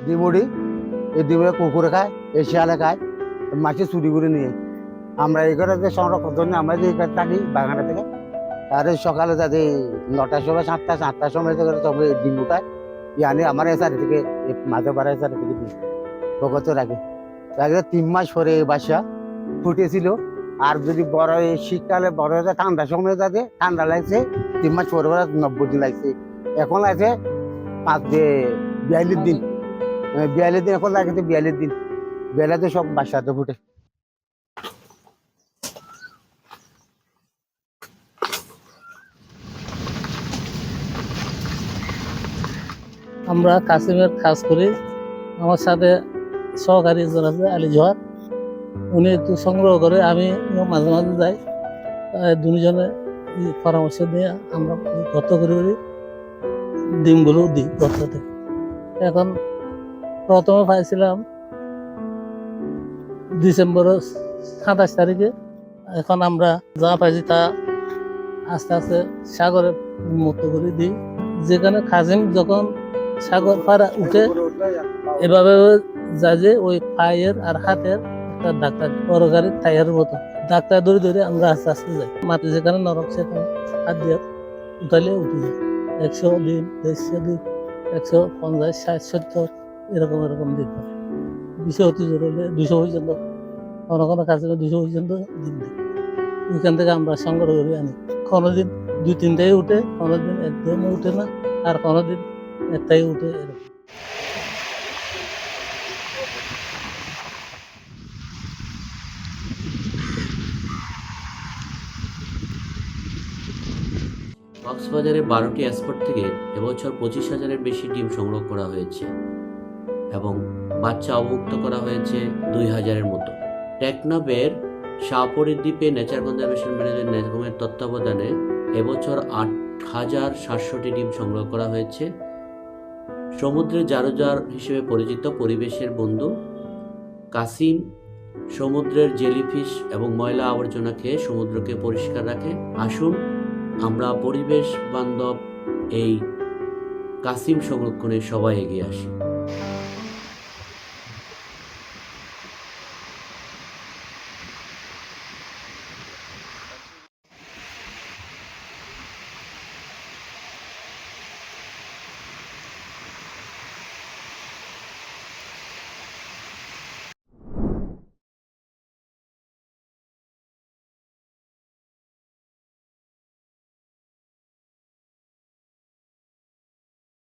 ডিম উড়ি, এই ডিমে কুকুরে খায়, এই শিয়ালে খায়, মাছি চুরি করে নিয়ে। আমরা এই ঘরে যে সংরক্ষণ জন্য আমরা যে এখানে থাকি বাগানে থেকে, আর এই সকালে যাতে 9টার সময় 7টার সময় সব ডিম উঠায়, ইয়ানি আমার এসারে থেকে মাঝে পাড়া এসারে থেকে দিই বগত রাখে। 3 মাস পরে এই বাসা ফুটেছিল। আর যদি বড় এই শীতকালে বড় হয়ে যায়, ঠান্ডার সময় যাতে ঠান্ডা লাগছে 3 মাস পরে 90 দিন লাগছে। এখন আছে 42 দিন, 42 দিন এখন লাগে, 42 দিন বেলাতে সব বাসাতে ফুটে। আমরা কাসিমের কাজ করি। আমার সাথে সহকারী একজন আছে আলী জোহার, উনি একটু সংগ্রহ করে, আমি মাঝে মাঝে যাই। দুজনে পরামর্শ দিয়ে আমরা গর্ত করে ডিমগুলো দিই গর্ততে। এখন প্রথমে পাইছিলাম ডিসেম্বরের 27 তারিখে। এখন আমরা যা পাইছি তা আস্তে আস্তে সাগরে মুক্ত করে দিই। যেখানে কাসিম যখন সাগর পাড়া উঠে এভাবে যায় যে ওই পায়ের আর হাতের একটা ডাক্তার বড় গাড়ির টায়ারের মতো ডাক্তার ধরে ধরে আমরা আস্তে আস্তে যাই। মাটি যেখানে নরম সেখানে হাত দিয়ে উঠালে উঠে যায়। 100 দিন, 150 দিন, 150, 60, 70 এরকম এরকম দিন হয়। 200 অতি জোর হলে 200 পর্যন্ত, কোনো কোনো কাছে 200 পর্যন্ত দিন দিই। ওইখান থেকে আমরা সংগ্রহ করে আনি। কোনোদিন 2-3টাই উঠে, কোনোদিন একদমই উঠে না, আর কোনোদিন একটাই উঠে। এরকম কক্সবাজারে 12টি স্পট থেকে এবছর 25,000-এর বেশি ডিম সংগ্রহ করা হয়েছে এবং বাচ্চা অবমুক্ত করা হয়েছে 2,000-এর মতো। টেকনাফের শাহপরী দ্বীপে নেচার কনজারভেশন ম্যানেজমেন্ট ন্যাসকমের তত্ত্বাবধানে এবছর 8,700টি ডিম সংগ্রহ করা হয়েছে। সমুদ্রের জারুজার হিসেবে পরিচিত পরিবেশের বন্ধু কাসিম সমুদ্রের জেলিফিশ এবং ময়লা আবর্জনা খেয়ে সমুদ্রকে পরিষ্কার রাখে। আসুন আমরা পরিবেশ বান্ধব এই কাসিম সংরক্ষণে সবাই এগিয়ে আসি।